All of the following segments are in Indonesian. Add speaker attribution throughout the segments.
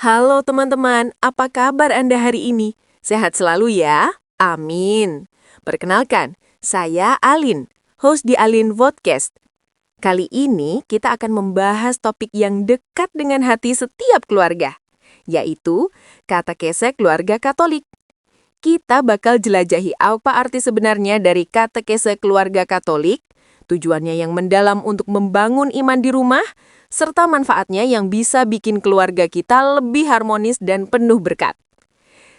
Speaker 1: Halo teman-teman, apa kabar Anda hari ini? Sehat selalu ya? Amin. Perkenalkan, saya Alin, host di Alin Podcast. Kali ini kita akan membahas topik yang dekat dengan hati setiap keluarga, yaitu katekese keluarga Katolik. Kita bakal jelajahi apa arti sebenarnya dari katekese keluarga Katolik, tujuannya yang mendalam untuk membangun iman di rumah, serta manfaatnya yang bisa bikin keluarga kita lebih harmonis dan penuh berkat.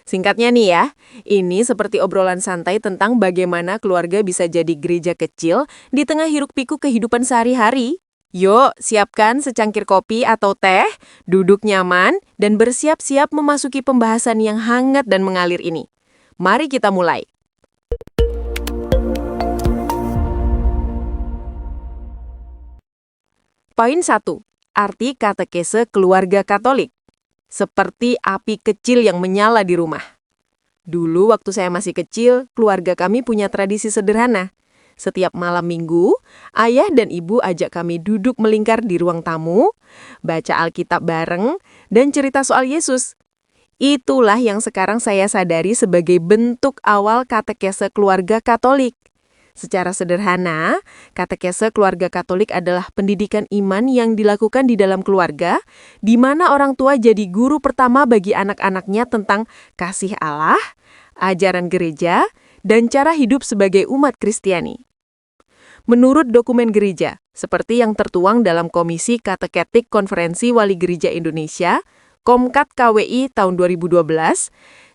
Speaker 1: Singkatnya nih ya, ini seperti obrolan santai tentang bagaimana keluarga bisa jadi gereja kecil di tengah hiruk-pikuk kehidupan sehari-hari. Yuk, siapkan secangkir kopi atau teh, duduk nyaman, dan bersiap-siap memasuki pembahasan yang hangat dan mengalir ini. Mari kita mulai. Poin 1. Arti katekese keluarga Katolik. Seperti api kecil yang menyala di rumah. Dulu waktu saya masih kecil, keluarga kami punya tradisi sederhana. Setiap malam minggu, ayah dan ibu ajak kami duduk melingkar di ruang tamu, baca Alkitab bareng, dan cerita soal Yesus. Itulah yang sekarang saya sadari sebagai bentuk awal katekese keluarga Katolik. Secara sederhana, katekese keluarga Katolik adalah pendidikan iman yang dilakukan di dalam keluarga, di mana orang tua jadi guru pertama bagi anak-anaknya tentang kasih Allah, ajaran gereja, dan cara hidup sebagai umat Kristiani. Menurut dokumen gereja, seperti yang tertuang dalam Komisi Kateketik Konferensi Wali Gereja Indonesia, Komkat KWI tahun 2012,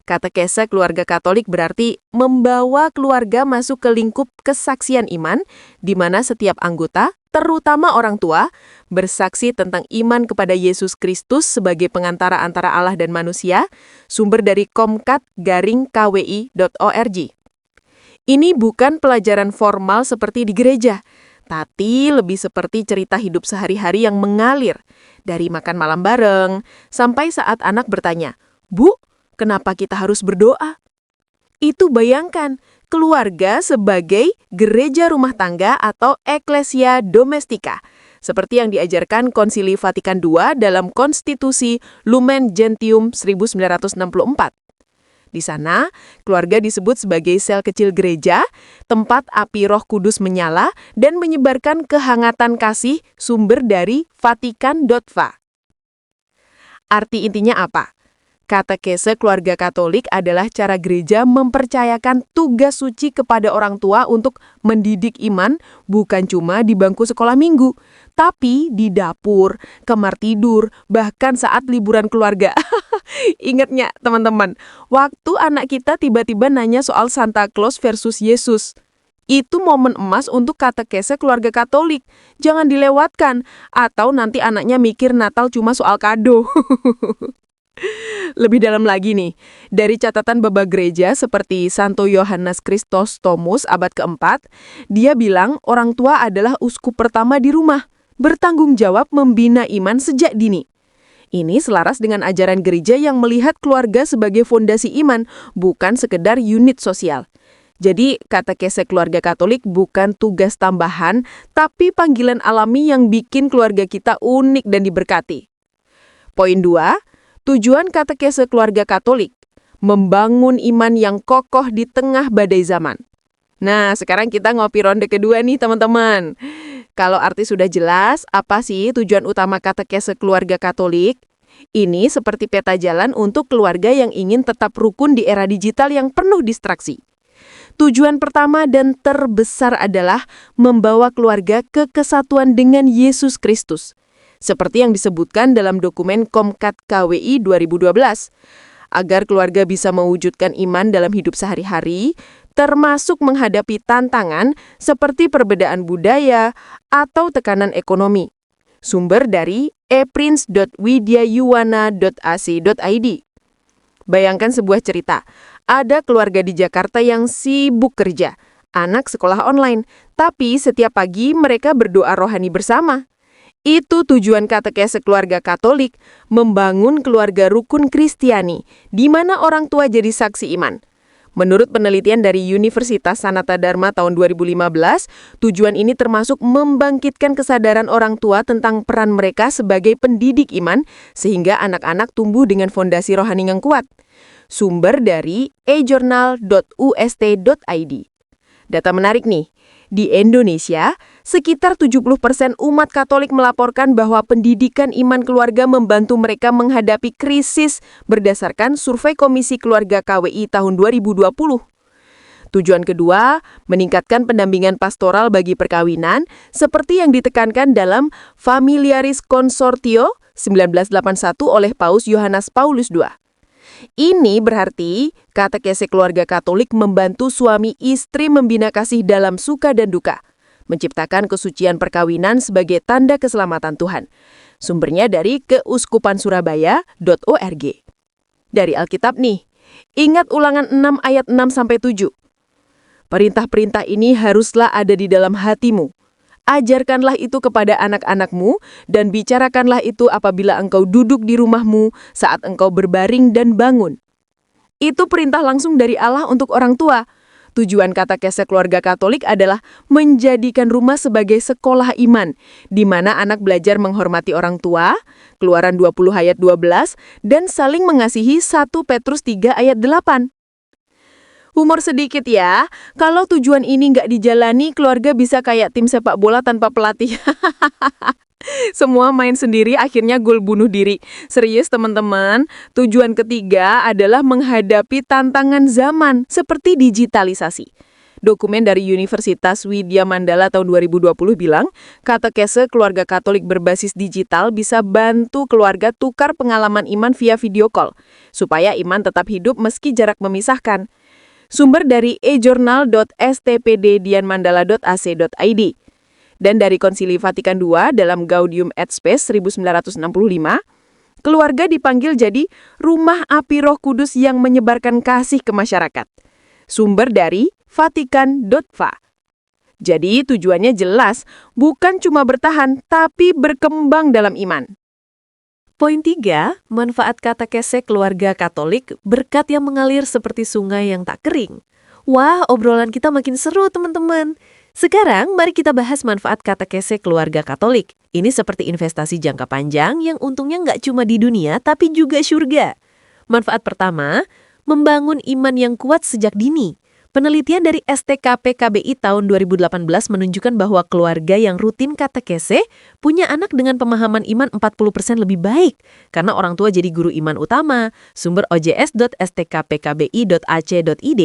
Speaker 1: katekese keluarga Katolik berarti membawa keluarga masuk ke lingkup kesaksian iman, di mana setiap anggota, terutama orang tua, bersaksi tentang iman kepada Yesus Kristus sebagai pengantara antara Allah dan manusia, sumber dari komkat-kwi.org. Ini bukan pelajaran formal seperti di gereja, tapi lebih seperti cerita hidup sehari-hari yang mengalir, dari makan malam bareng, sampai saat anak bertanya, "Bu, kenapa kita harus berdoa?" Itu bayangkan, keluarga sebagai gereja rumah tangga atau Ecclesia Domestica, seperti yang diajarkan Konsili Vatikan II dalam Konstitusi Lumen Gentium 1964. Di sana, keluarga disebut sebagai sel kecil gereja, tempat api Roh Kudus menyala dan menyebarkan kehangatan kasih sumber dari Vatikan.va. Arti intinya apa? Katekese keluarga Katolik adalah cara gereja mempercayakan tugas suci kepada orang tua untuk mendidik iman bukan cuma di bangku sekolah minggu, tapi di dapur, kamar tidur, bahkan saat liburan keluarga. Ingatnya teman-teman, waktu anak kita tiba-tiba nanya soal Santa Claus versus Yesus. Itu momen emas untuk katekese keluarga Katolik. Jangan dilewatkan, atau nanti anaknya mikir Natal cuma soal kado. Lebih dalam lagi nih, dari catatan baba gereja seperti Santo Yohanes Chrysostomus abad keempat, dia bilang orang tua adalah uskup pertama di rumah, bertanggung jawab membina iman sejak dini. Ini selaras dengan ajaran gereja yang melihat keluarga sebagai fondasi iman, bukan sekedar unit sosial. Jadi, katekese keluarga Katolik bukan tugas tambahan, tapi panggilan alami yang bikin keluarga kita unik dan diberkati. Poin 2. Tujuan katekese keluarga Katolik, membangun iman yang kokoh di tengah badai zaman. Nah, sekarang kita ngopi ronde kedua nih teman-teman. Kalau arti sudah jelas, apa sih tujuan utama katekese keluarga Katolik? Ini seperti peta jalan untuk keluarga yang ingin tetap rukun di era digital yang penuh distraksi. Tujuan pertama dan terbesar adalah membawa keluarga ke kesatuan dengan Yesus Kristus. Seperti yang disebutkan dalam dokumen Komkat KWI 2012, agar keluarga bisa mewujudkan iman dalam hidup sehari-hari, termasuk menghadapi tantangan seperti perbedaan budaya atau tekanan ekonomi. Sumber dari eprince.widyayuwana.ac.id. Bayangkan sebuah cerita, ada keluarga di Jakarta yang sibuk kerja, anak sekolah online, tapi setiap pagi mereka berdoa rohani bersama. Itu tujuan katekese keluarga Katolik, membangun keluarga rukun Kristiani, di mana orang tua jadi saksi iman. Menurut penelitian dari Universitas Sanata Dharma tahun 2015, tujuan ini termasuk membangkitkan kesadaran orang tua tentang peran mereka sebagai pendidik iman, sehingga anak-anak tumbuh dengan fondasi rohani yang kuat. Sumber dari ejournal.ust.id. Data menarik nih. Di Indonesia, sekitar 70% umat Katolik melaporkan bahwa pendidikan iman keluarga membantu mereka menghadapi krisis berdasarkan survei Komisi Keluarga KWI tahun 2020. Tujuan kedua, meningkatkan pendampingan pastoral bagi perkawinan seperti yang ditekankan dalam Familiaris Consortio 1981 oleh Paus Yohanes Paulus II. Ini berarti katekese keluarga Katolik membantu suami istri membina kasih dalam suka dan duka, menciptakan kesucian perkawinan sebagai tanda keselamatan Tuhan. Sumbernya dari keuskupansurabaya.org. Dari Alkitab nih, ingat Ulangan 6 ayat 6-7. Perintah-perintah ini haruslah ada di dalam hatimu. Ajarkanlah itu kepada anak-anakmu dan bicarakanlah itu apabila engkau duduk di rumahmu saat engkau berbaring dan bangun. Itu perintah langsung dari Allah untuk orang tua. Tujuan katekese keluarga Katolik adalah menjadikan rumah sebagai sekolah iman, di mana anak belajar menghormati orang tua, Keluaran 20 ayat 12, dan saling mengasihi 1 Petrus 3 ayat 8. Humor sedikit ya, kalau tujuan ini nggak dijalani, keluarga bisa kayak tim sepak bola tanpa pelatih. Semua main sendiri, akhirnya gol bunuh diri. Serius teman-teman, tujuan ketiga adalah menghadapi tantangan zaman seperti digitalisasi. Dokumen dari Universitas Widya Mandala tahun 2020 bilang, katekese keluarga Katolik berbasis digital bisa bantu keluarga tukar pengalaman iman via video call, supaya iman tetap hidup meski jarak memisahkan. Sumber dari ejournal.stpddianmandala.ac.id. Dan dari Konsili Vatikan II dalam Gaudium et Spes 1965, keluarga dipanggil jadi rumah api Roh Kudus yang menyebarkan kasih ke masyarakat. Sumber dari vatikan.va. Jadi tujuannya jelas, bukan cuma bertahan, tapi berkembang dalam iman. Poin 3, manfaat katekese keluarga Katolik, berkat yang mengalir seperti sungai yang tak kering. Wah, obrolan kita makin seru teman-teman. Sekarang, mari kita bahas manfaat katekese keluarga Katolik. Ini seperti investasi jangka panjang yang untungnya nggak cuma di dunia, tapi juga surga. Manfaat pertama, membangun iman yang kuat sejak dini. Penelitian dari STKPKBI tahun 2018 menunjukkan bahwa keluarga yang rutin katekese punya anak dengan pemahaman iman 40% lebih baik karena orang tua jadi guru iman utama. Sumber ojs.stkpkbi.ac.id.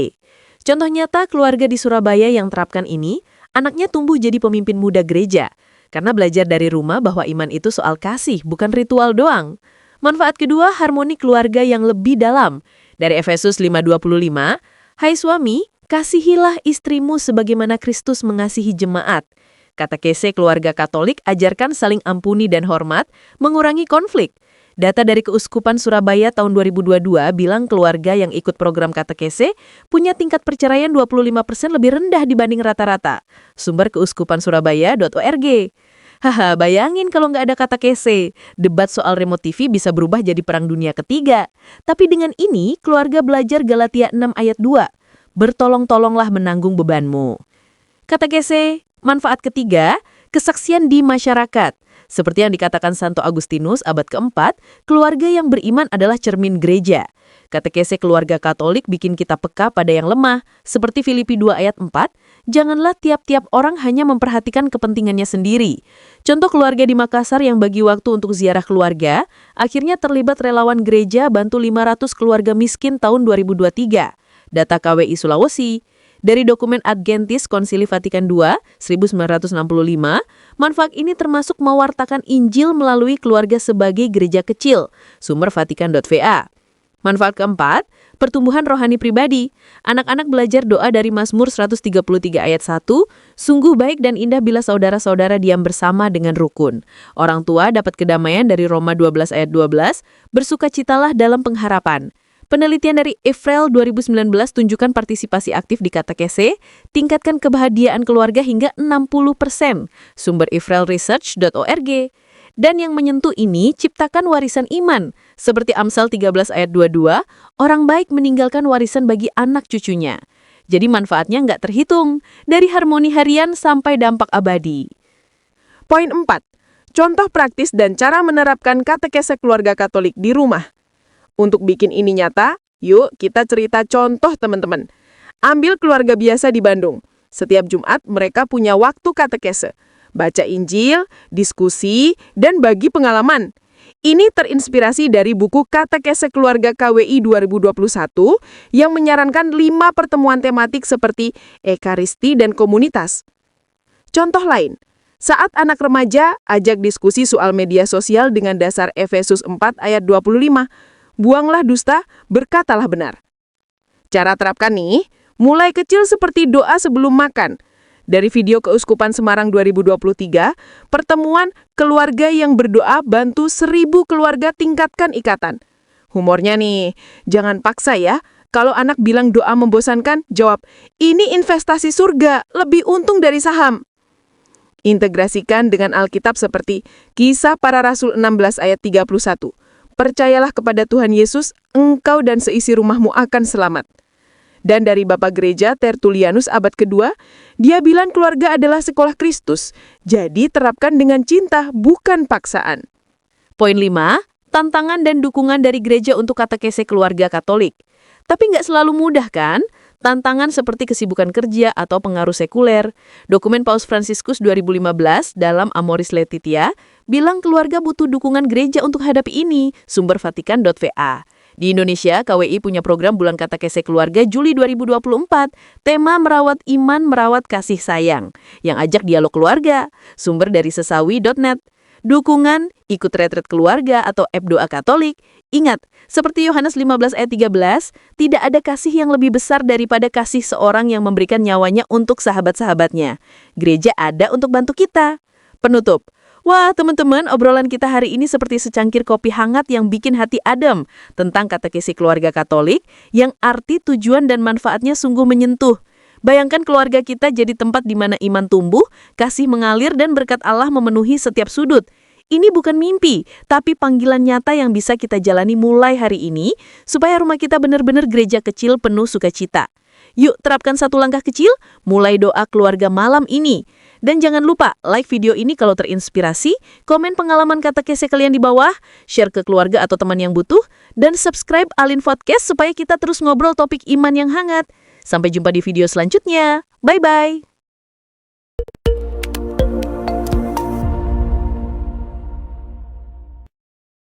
Speaker 1: Contoh nyata keluarga di Surabaya yang terapkan ini, anaknya tumbuh jadi pemimpin muda gereja karena belajar dari rumah bahwa iman itu soal kasih, bukan ritual doang. Manfaat kedua, harmoni keluarga yang lebih dalam. Dari Efesus 5:25, hai suami, kasihilah istrimu sebagaimana Kristus mengasihi jemaat. Katekese keluarga Katolik ajarkan saling ampuni dan hormat, mengurangi konflik. Data dari Keuskupan Surabaya tahun 2022 bilang keluarga yang ikut program katekese punya tingkat perceraian 25% lebih rendah dibanding rata-rata. Sumber keuskupansurabaya.org. Haha, bayangin kalau nggak ada katekese. Debat soal remote TV bisa berubah jadi perang dunia ketiga. Tapi dengan ini, keluarga belajar Galatia 6 ayat 2. Bertolong-tolonglah menanggung bebanmu. Katekese, manfaat ketiga, kesaksian di masyarakat. Seperti yang dikatakan Santo Agustinus abad keempat, keluarga yang beriman adalah cermin gereja. Katekese keluarga Katolik bikin kita peka pada yang lemah, seperti Filipi 2 ayat 4, janganlah tiap-tiap orang hanya memperhatikan kepentingannya sendiri. Contoh keluarga di Makassar yang bagi waktu untuk ziarah keluarga, akhirnya terlibat relawan gereja bantu 500 keluarga miskin tahun 2023. Data KWI Sulawesi. Dari dokumen Adgentis Konsili Vatikan II 1965, manfaat ini termasuk mewartakan Injil melalui keluarga sebagai gereja kecil. Sumber vatikan.va. Manfaat keempat, pertumbuhan rohani pribadi. Anak-anak belajar doa dari Mazmur 133 ayat 1, sungguh baik dan indah bila saudara-saudara diam bersama dengan rukun. Orang tua dapat kedamaian dari Roma 12 ayat 12, bersukacitalah dalam pengharapan. Penelitian dari Ifrel 2019 tunjukkan partisipasi aktif di katekese, tingkatkan kebahagiaan keluarga hingga 60%. Sumber ifrelresearch.org.
Speaker 2: Dan yang menyentuh ini ciptakan warisan iman. Seperti Amsal 13 ayat 22, orang baik meninggalkan warisan bagi anak cucunya. Jadi manfaatnya nggak terhitung, dari harmoni harian sampai dampak abadi.
Speaker 1: Poin 4. Contoh praktis dan cara menerapkan katekese keluarga Katolik di rumah. Untuk bikin ini nyata, yuk kita cerita contoh teman-teman. Ambil keluarga biasa di Bandung. Setiap Jumat mereka punya waktu katekese. Baca Injil, diskusi, dan bagi pengalaman. Ini terinspirasi dari buku Katekese Keluarga KWI 2021 yang menyarankan 5 pertemuan tematik seperti Ekaristi dan komunitas. Contoh lain, saat anak remaja, ajak diskusi soal media sosial dengan dasar Efesus 4 ayat 25. Buanglah dusta, berkatalah benar. Cara terapkan nih, mulai kecil seperti doa sebelum makan. Dari video Keuskupan Semarang 2023, pertemuan keluarga yang berdoa bantu 1000 keluarga tingkatkan ikatan. Humornya nih, jangan paksa ya. Kalau anak bilang doa membosankan, jawab, ini investasi surga, lebih untung dari saham. Integrasikan dengan Alkitab seperti Kisah Para Rasul 16 ayat 31. Percayalah kepada Tuhan Yesus, engkau dan seisi rumahmu akan selamat. Dan dari Bapak Gereja Tertulianus abad kedua, dia bilang keluarga adalah sekolah Kristus. Jadi terapkan dengan cinta, bukan paksaan.
Speaker 2: Poin 5, tantangan dan dukungan dari gereja untuk katekese keluarga Katolik. Tapi nggak selalu mudah kan? Tantangan seperti kesibukan kerja atau pengaruh sekuler. Dokumen Paus Fransiskus 2015 dalam Amoris Laetitia bilang keluarga butuh dukungan gereja untuk hadapi ini, sumber Vatikan.va. Di Indonesia, KWI punya program Bulan Katekese Keluarga Juli 2024, tema merawat iman, merawat kasih sayang, yang ajak dialog keluarga, sumber dari sesawi.net. Dukungan, ikut retret keluarga atau app doa Katolik. Ingat, seperti Yohanes 15 ayat 13, tidak ada kasih yang lebih besar daripada kasih seorang yang memberikan nyawanya untuk sahabat-sahabatnya. Gereja ada untuk bantu kita. Penutup. Wah, teman-teman, obrolan kita hari ini seperti secangkir kopi hangat yang bikin hati adem tentang katekesi keluarga Katolik yang arti, tujuan, dan manfaatnya sungguh menyentuh. Bayangkan keluarga kita jadi tempat di mana iman tumbuh, kasih mengalir, dan berkat Allah memenuhi setiap sudut. Ini bukan mimpi, tapi panggilan nyata yang bisa kita jalani mulai hari ini supaya rumah kita benar-benar gereja kecil penuh sukacita. Yuk, terapkan satu langkah kecil, mulai doa keluarga malam ini. Dan jangan lupa, like video ini kalau terinspirasi, komen pengalaman katekese kalian di bawah, share ke keluarga atau teman yang butuh, dan subscribe Alin Podcast supaya kita terus ngobrol topik iman yang hangat. Sampai jumpa di video selanjutnya. Bye-bye!